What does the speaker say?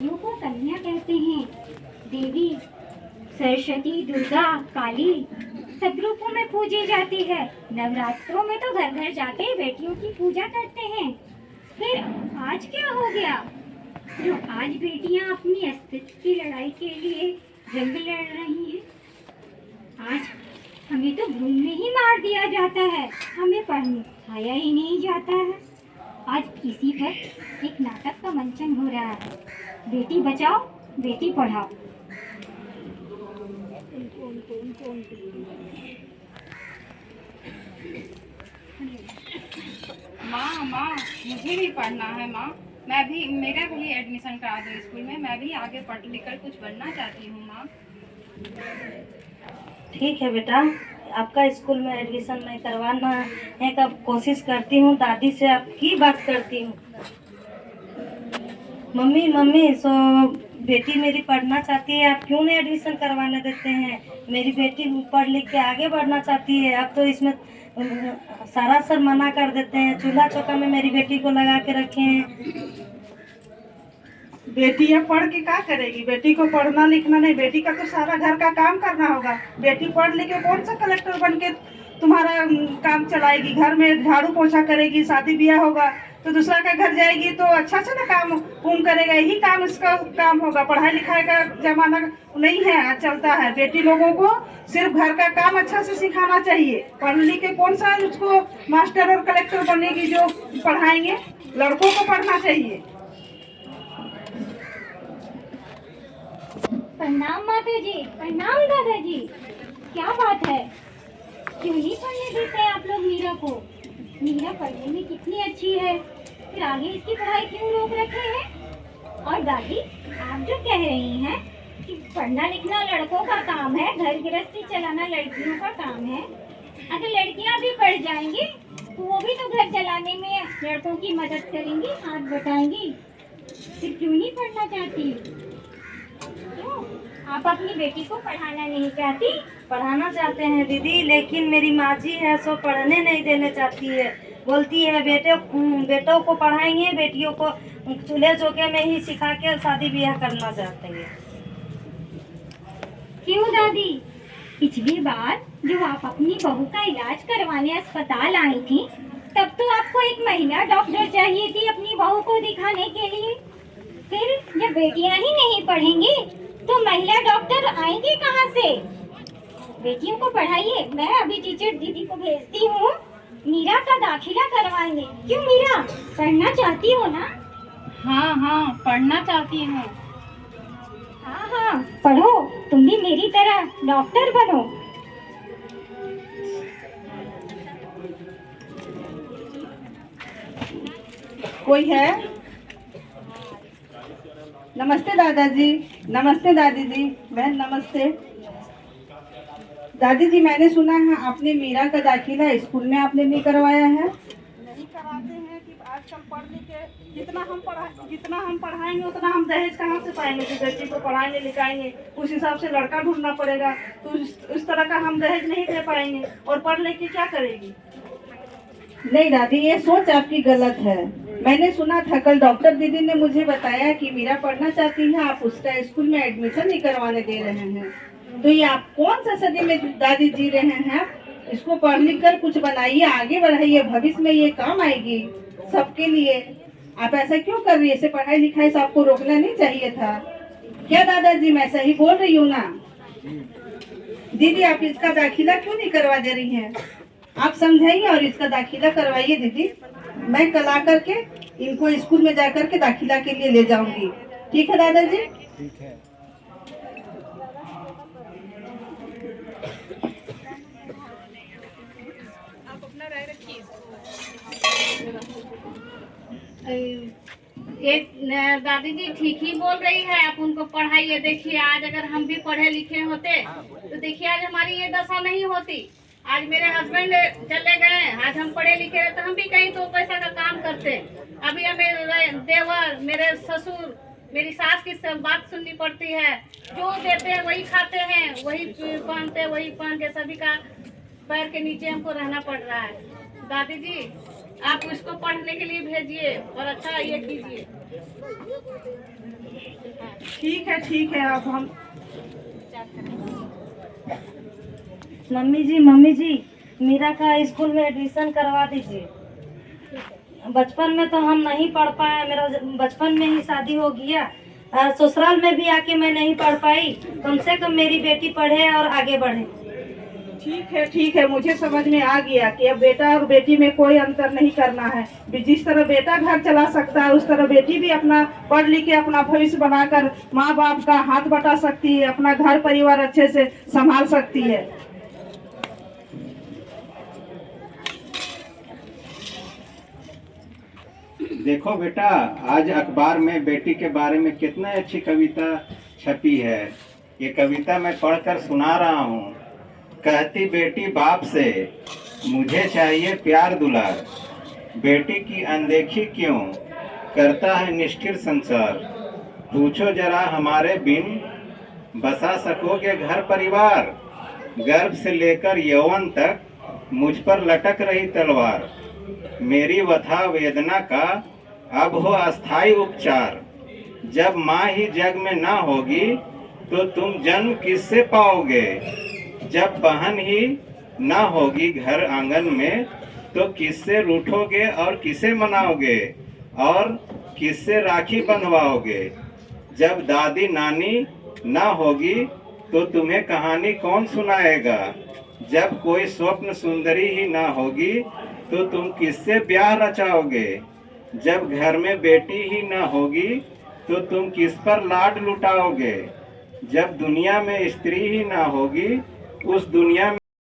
देवियों को कन्या कहते हैं। देवी सरस्वती, दुर्गा, काली सब रूपों में पूजी जाती है। नवरात्रों में तो घर घर जाके बेटियों की पूजा करते हैं। फिर आज क्या हो गया जो आज बेटियां अपनी अस्तित्व की लड़ाई के लिए जंग लड़ रही हैं? आज हमें तो भूमि में ही मार दिया जाता है, हमें पढ़ाया ही नहीं जाता है। आज इसी पर एक नाटक का मंचन हो रहा है, बेटी बचाओ बेटी पढ़ाओ। माँ मुझे भी पढ़ना है माँ। मैं भी, मेरा भी एडमिशन करा दो स्कूल में। मैं भी आगे पढ़ लिख कर कुछ बनना चाहती हूँ माँ। ठीक है बेटा, आपका स्कूल में एडमिशन मैं करवाना है। कब कोशिश करती हूँ, दादी से आपकी बात करती हूँ। मम्मी सो बेटी मेरी पढ़ना चाहती है, आप क्यों नहीं एडमिशन करवाने देते हैं? मेरी बेटी पढ़ लिख के आगे बढ़ना चाहती है, आप तो इसमें सारा सर मना कर देते हैं। चूल्हा चौका में मेरी बेटी को लगा के रखे हैं। बेटी अब पढ़ के क्या करेगी? बेटी को पढ़ना लिखना नहीं, बेटी का तो सारा घर का काम करना होगा। बेटी पढ़ लिख के कौन सा कलेक्टर बन के तुम्हारा काम चलाएगी? घर में झाड़ू पोछा करेगी, शादी ब्याह होगा तो दूसरा का घर जाएगी तो अच्छा से ना काम करेगा। यही काम इसका काम होगा। पढ़ाई लिखाई का जमाना नहीं है, आज चलता है। बेटी लोगों को सिर्फ घर का काम अच्छा से सिखाना चाहिए। पढ़ लिख के कौन सा उसको मास्टर और कलेक्टर बनेगी जो पढ़ाएंगे? लड़कों को पढ़ना चाहिए। प्रणाम माता जी, प्रणाम दादाजी। क्या बात है, क्यों नहीं पढ़ने देते हैं आप लोग मीरा को? मीरा पढ़ने में कितनी अच्छी है, फिर आगे इसकी पढ़ाई क्यों रोक रखे हैं? और दादी, आप जो कह रही हैं कि पढ़ना लिखना लड़कों का काम है, घर गृहस्थी चलाना लड़कियों का काम है, अगर लड़कियां भी पढ़ जाएंगी तो वो भी तो घर चलाने में लड़कों की मदद करेंगी, हाथ बटाएंगी। फिर क्यों नहीं पढ़ना चाहती? क्यों आप अपनी बेटी को पढ़ाना नहीं चाहती? पढ़ाना चाहते हैं दीदी, लेकिन मेरी माँ जी है सो पढ़ने नहीं देने चाहती है। बोलती है बेटों को पढ़ाएंगे, बेटियों को चूल्हे चौके में ही सिखा के शादी ब्याह करना चाहते हैं। क्यों दादी, पिछली बार जब आप अपनी बहू का इलाज करवाने अस्पताल आई थी तब तो आपको एक महिला डॉक्टर चाहिए थी अपनी बहू को दिखाने के लिए। फिर जब बेटियां ही नहीं पढ़ेंगी तो महिला डॉक्टर आएंगे कहाँ से? बेटियों को पढ़ाइए, मैं अभी टीचर दीदी को भेजती हूँ, मीरा का दाखिला करवाएंगे। क्यों मीरा, पढ़ना चाहती हो ना? हाँ पढ़ना चाहती हूँ। हाँ पढ़ो, तुम भी मेरी तरह डॉक्टर बनो। कोई है? नमस्ते दादाजी। नमस्ते दादी जी। बहन नमस्ते। दादी जी, मैंने सुना है आपने मीरा का दाखिला स्कूल में आपने नहीं करवाया है। नहीं कराते हैं कि आजकल पढ़ लिख के जितना हम पढ़ाएंगे उतना हम दहेज कहाँ से पाएंगे? जो बेटी को पढ़ाएंगे लिखाएंगे उस हिसाब से लड़का ढूंढना पड़ेगा, तो उस तरह का हम दहेज नहीं दे पाएंगे। और पढ़ लिख के क्या करेगी? नहीं दादी, ये सोच आपकी गलत है। मैंने सुना था, कल डॉक्टर दीदी ने मुझे बताया कि मीरा पढ़ना चाहती है, आप उसका स्कूल में एडमिशन नहीं करवाने दे रहे हैं। तो ये आप कौन सा सदी में दादी जी रहे हैं? इसको पढ़ लिख कर कुछ बनाइए, आगे बढ़ाइए, भविष्य में ये काम आएगी सबके लिए। आप ऐसा क्यों कर रही है? इसे पढ़ाई लिखाई से आपको रोकना नहीं चाहिए था क्या? दादाजी, मैं सही बोल रही हूँ ना? दीदी, आप इसका दाखिला क्यों नहीं करवा दे रही हैं? आप समझाइए और इसका दाखिला करवाइए दीदी। मैं कल आकर के इनको स्कूल में जाकर के दाखिला के लिए ले जाऊंगी। ठीक है दादाजी? ठीक है। आप अपना राय रखिए। एक दादी जी ठीक ही बोल रही है, आप उनको पढ़ाइए। देखिए, आज अगर हम भी पढ़े लिखे होते तो देखिए आज हमारी ये दशा नहीं होती। आज मेरे हस्बैंड चले गए, आज हम पढ़े लिखे रहते, हम भी कहीं तो पैसा का काम करते। अभी हमें देवर, मेरे ससुर, मेरी सास की सब बात सुननी पड़ती है। जो देते हैं वही खाते हैं, वही पहनते, वही पहन के सभी का पैर के नीचे हमको रहना पड़ रहा है। दादी जी, आप उसको पढ़ने के लिए भेजिए और अच्छा ये कीजिए। ठीक है, अब हम मम्मी जी मीरा का स्कूल में एडमिशन करवा दीजिए। बचपन में तो हम नहीं पढ़ पाए, मेरा बचपन में ही शादी हो गया। ससुराल में भी आके मैं नहीं पढ़ पाई। कम से कम मेरी बेटी पढ़े और आगे बढ़े। ठीक है, मुझे समझ में आ गया कि अब बेटा और बेटी में कोई अंतर नहीं करना है। जिस तरह बेटा घर चला सकता है उस तरह बेटी भी अपना पढ़ लिख के अपना भविष्य बनाकर माँ बाप का हाथ बटा सकती है, अपना घर परिवार अच्छे से संभाल सकती है। देखो बेटा, आज अखबार में बेटी के बारे में कितनी अच्छी कविता छपी है। ये कविता मैं पढ़कर सुना रहा हूँ। कहती बेटी बाप से, मुझे चाहिए प्यार दुलार, बेटी की अनदेखी क्यों करता है निष्ठुर संसार। पूछो जरा हमारे बिन बसा सकोगे घर परिवार, गर्भ से लेकर यौवन तक मुझ पर लटक रही तलवार। मेरी व्यथा वेदना का अब हो अस्थाई उपचार, जब माँ ही जग में ना होगी तो तुम जन्म किससे पाओगे। जब बहन ही ना होगी घर आंगन में तो किससे रूठोगे और किसे मनाओगे और किससे राखी बंधवाओगे। जब दादी नानी ना होगी तो तुम्हें कहानी कौन सुनाएगा। जब कोई स्वप्न सुंदरी ही ना होगी तो तुम किससे ब्याह रचाओगे। जब घर में बेटी ही ना होगी तो तुम किस पर लाड लुटाओगे। जब दुनिया में स्त्री ही ना होगी उस दुनिया में